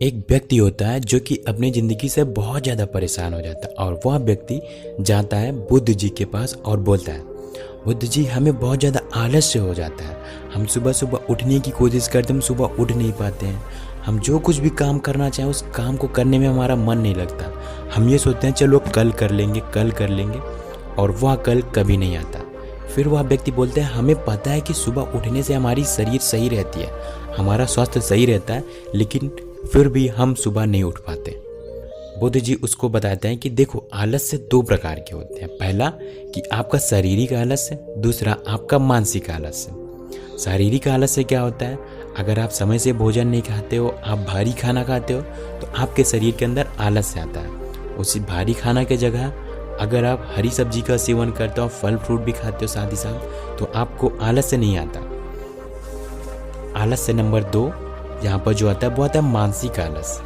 एक व्यक्ति होता है जो कि अपनी ज़िंदगी से बहुत ज़्यादा परेशान हो जाता है और वह व्यक्ति जाता है बुद्ध जी के पास और बोलता है, बुद्ध जी हमें बहुत ज़्यादा आलस्य हो जाता है। हम सुबह सुबह उठने की कोशिश करते हैं, हम सुबह उठ नहीं पाते हैं। हम जो कुछ भी काम करना चाहें उस काम को करने में हमारा मन नहीं लगता। हम ये सोचते हैं चलो कल कर लेंगे और वह कल कभी नहीं आता। फिर वह व्यक्ति बोलते हैं हमें पता है कि सुबह उठने से हमारी शरीर सही रहती है, हमारा स्वास्थ्य सही रहता है, लेकिन फिर भी हम सुबह नहीं उठ पाते। बुद्ध जी उसको बताते हैं कि देखो आलस्य दो प्रकार के होते हैं। पहला कि आपका शारीरिक आलस्य, दूसरा आपका मानसिक आलस्य। शारीरिक आलस्य क्या होता है? अगर आप समय से भोजन नहीं खाते हो, आप भारी खाना खाते हो तो आपके शरीर के अंदर आलस्य आता है। उसी भारी खाना के जगह अगर आप हरी सब्जी का सेवन करते हो, फल फ्रूट भी खाते हो साथ ही साथ, तो आपको आलस्य नहीं आता। आलस्य नंबर 2 यहाँ पर जो आता है वो आता है मानसिक आलस्य।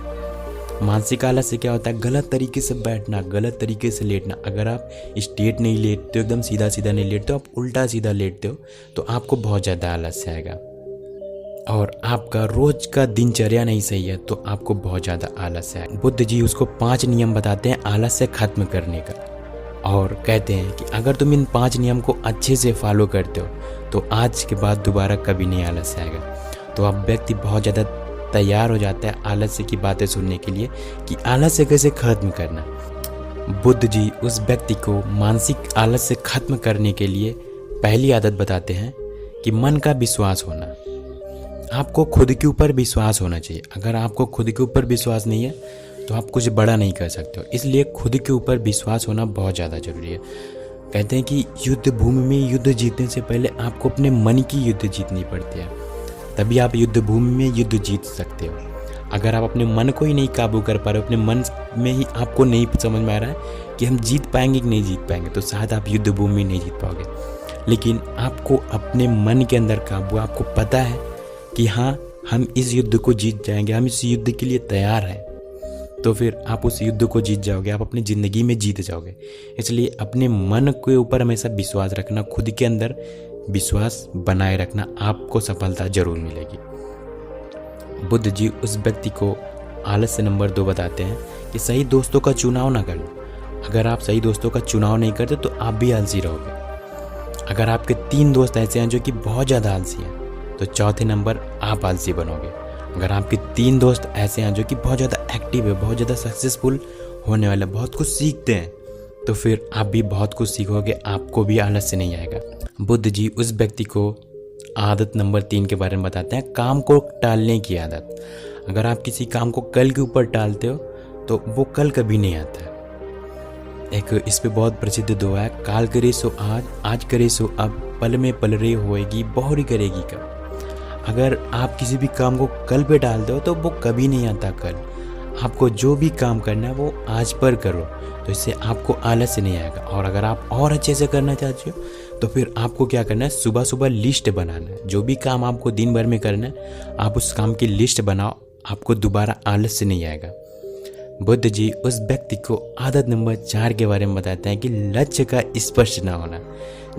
मानसिक आलस्य क्या होता है? गलत तरीके से बैठना, गलत तरीके से लेटना। अगर आप स्ट्रेट नहीं लेटते हो, एकदम सीधा सीधा नहीं लेटते हो, आप उल्टा सीधा लेटते हो तो आपको बहुत ज़्यादा आलस्य आएगा। और आपका रोज का दिनचर्या नहीं सही है तो आपको बहुत ज़्यादा आलस्य आएगा। बुद्ध जी उसको 5 नियम बताते हैं आलस्य खत्म करने का और कहते हैं कि अगर तुम इन 5 नियम को अच्छे से फॉलो करते हो तो आज के बाद दोबारा कभी नहीं आलस्य आएगा। तो अब व्यक्ति बहुत ज़्यादा तैयार हो जाता है आलस्य की बातें सुनने के लिए कि आलस्य कैसे खत्म करना। बुद्ध जी उस व्यक्ति को मानसिक आलस्य खत्म करने के लिए पहली आदत बताते हैं कि मन का विश्वास होना। आपको खुद के ऊपर विश्वास होना चाहिए। अगर आपको खुद के ऊपर विश्वास नहीं है तो आप कुछ बड़ा नहीं कर सकते हो। इसलिए खुद के ऊपर विश्वास होना बहुत ज़्यादा ज़रूरी है। कहते हैं कि युद्ध भूमि में युद्ध जीतने से पहले आपको अपने मन की युद्ध जीतनी पड़ती है, तभी आप युद्ध भूमि में युद्ध जीत सकते हो। अगर आप अपने मन को ही नहीं काबू कर पा रहे हो, अपने मन में ही आपको नहीं समझ में आ रहा है कि हम जीत पाएंगे कि नहीं जीत पाएंगे, तो शायद आप युद्ध भूमि में नहीं जीत पाओगे। लेकिन आपको अपने मन के अंदर काबू, आपको पता है कि हाँ हम इस युद्ध को जीत जाएंगे, हम इस युद्ध के लिए तैयार हैं, तो फिर आप उस युद्ध को जीत जाओगे, आप अपनी ज़िंदगी में जीत जाओगे। इसलिए अपने मन के ऊपर हमेशा विश्वास रखना, खुद के अंदर विश्वास बनाए रखना, आपको सफलता जरूर मिलेगी। बुद्ध जी उस व्यक्ति को आलस्य नंबर 2 बताते हैं कि सही दोस्तों का चुनाव ना कर लो। अगर आप सही दोस्तों का चुनाव नहीं करते तो आप भी आलसी रहोगे। अगर आपके 3 दोस्त ऐसे हैं जो कि बहुत ज़्यादा आलसी हैं तो चौथे नंबर आप आलसी बनोगे। अगर आपके 3 दोस्त ऐसे हैं जो कि बहुत ज़्यादा एक्टिव है, बहुत ज़्यादा सक्सेसफुल होने वाले, बहुत कुछ सीखते हैं, तो फिर आप भी बहुत कुछ सीखोगे, आपको भी आलस्य नहीं आएगा। बुद्ध जी उस व्यक्ति को आदत नंबर 3 के बारे में बताते हैं, काम को टालने की आदत। अगर आप किसी काम को कल के ऊपर टालते हो तो वो कल कभी नहीं आता है। एक इस पे बहुत प्रसिद्ध दुआ है, काल करे सो आज करे सो अब, पल में पल रे होएगी बहुरी करेगी कब। अगर आप किसी भी काम को कल पे डालते हो तो वो कभी नहीं आता कल। आपको जो भी काम करना है वो आज पर करो, तो इससे आपको आलस्य नहीं आएगा। और अगर आप और अच्छे से करना चाहते हो तो फिर आपको क्या करना है, सुबह सुबह लिस्ट बनाना है। जो भी काम आपको दिन भर में करना है आप उस काम की लिस्ट बनाओ, आपको दोबारा आलस्य नहीं आएगा। बुद्ध जी उस व्यक्ति को आदत नंबर 4 के बारे में बताते हैं कि लक्ष्य का स्पष्ट ना होना।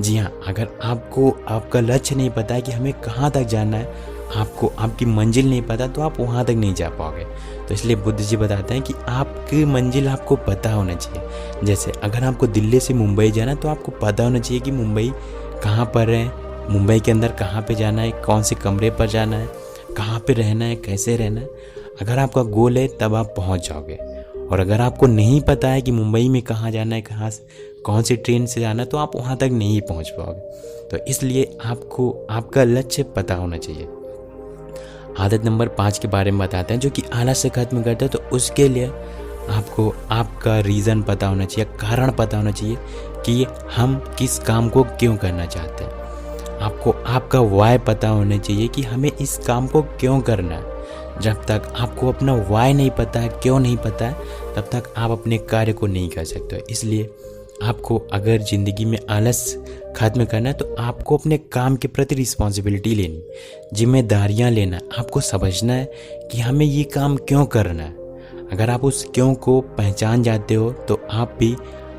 जी हाँ, अगर आपको आपका लक्ष्य नहीं पता है कि हमें कहाँ तक जाना है, आपको आपकी मंजिल नहीं पता, तो आप वहाँ तक नहीं जा पाओगे। तो इसलिए बुद्ध जी बताते हैं कि आपकी मंजिल आपको पता होना चाहिए। जैसे अगर आपको दिल्ली से मुंबई जाना है तो आपको पता होना चाहिए कि मुंबई कहाँ पर है, मुंबई के अंदर कहाँ पे जाना है, कौन से कमरे पर जाना है, कहाँ पे रहना है, कैसे रहना है। अगर आपका गोल है तब आप पहुँच जाओगे। और अगर आपको नहीं पता है कि मुंबई में कहाँ जाना है, कहाँ से कौन सी ट्रेन से जाना है, तो आप वहाँ तक नहीं पहुँच पाओगे। तो इसलिए आपको आपका लक्ष्य पता होना चाहिए। आदत नंबर 5 के बारे में बताते हैं जो कि आलस्य खत्म करता है। तो उसके लिए आपको आपका रीज़न पता होना चाहिए, कारण पता होना चाहिए कि हम किस काम को क्यों करना चाहते हैं। आपको आपका वाय पता होना चाहिए कि हमें इस काम को क्यों करना है। जब तक आपको अपना वाय नहीं पता है, क्यों नहीं पता है, तब तक आप अपने कार्य को नहीं कर सकते। इसलिए आपको अगर ज़िंदगी में आलस्य खत्म करना है तो आपको अपने काम के प्रति रिस्पॉन्सिबिलिटी लेनी, जिम्मेदारियां लेना। आपको समझना है कि हमें ये काम क्यों करना है। अगर आप उस क्यों को पहचान जाते हो तो आप भी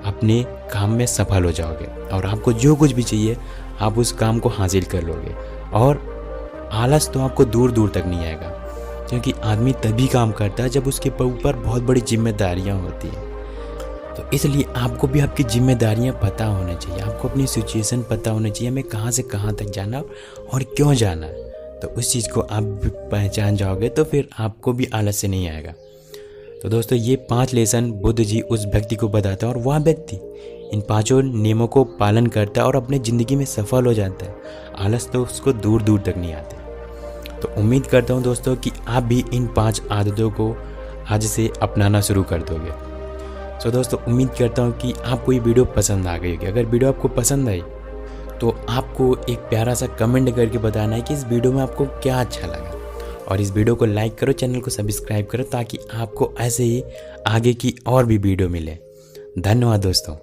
अपने काम में सफल हो जाओगे और आपको जो कुछ भी चाहिए आप उस काम को हासिल कर लोगे और आलस तो आपको दूर दूर तक नहीं आएगा। क्योंकि आदमी तभी काम करता है जब उसके ऊपर बहुत बड़ी जिम्मेदारियां होती हैं। तो इसलिए आपको भी आपकी जिम्मेदारियां पता होनी चाहिए, आपको अपनी सिचुएशन पता होनी चाहिए, हमें कहाँ से कहाँ तक जाना और क्यों जाना। तो उस चीज़ को आप पहचान जाओगे तो फिर आपको भी आलस्य नहीं आएगा। तो दोस्तों ये 5 लेसन बुद्ध जी उस व्यक्ति को बताता है और वह व्यक्ति इन 5 नियमों को पालन करता है और अपने ज़िंदगी में सफल हो जाता है। आलस तो उसको दूर दूर तक नहीं आते। तो उम्मीद करता हूँ दोस्तों कि आप भी इन 5 आदतों को आज से अपनाना शुरू कर दोगे। तो दोस्तों उम्मीद करता हूँ कि आपको ये वीडियो पसंद आ गई होगी। अगर वीडियो आपको पसंद आई तो आपको एक प्यारा सा कमेंट करके बताना है कि इस वीडियो में आपको क्या अच्छा लगा, और इस वीडियो को लाइक करो, चैनल को सब्सक्राइब करो ताकि आपको ऐसे ही आगे की और भी वीडियो मिले। धन्यवाद दोस्तों।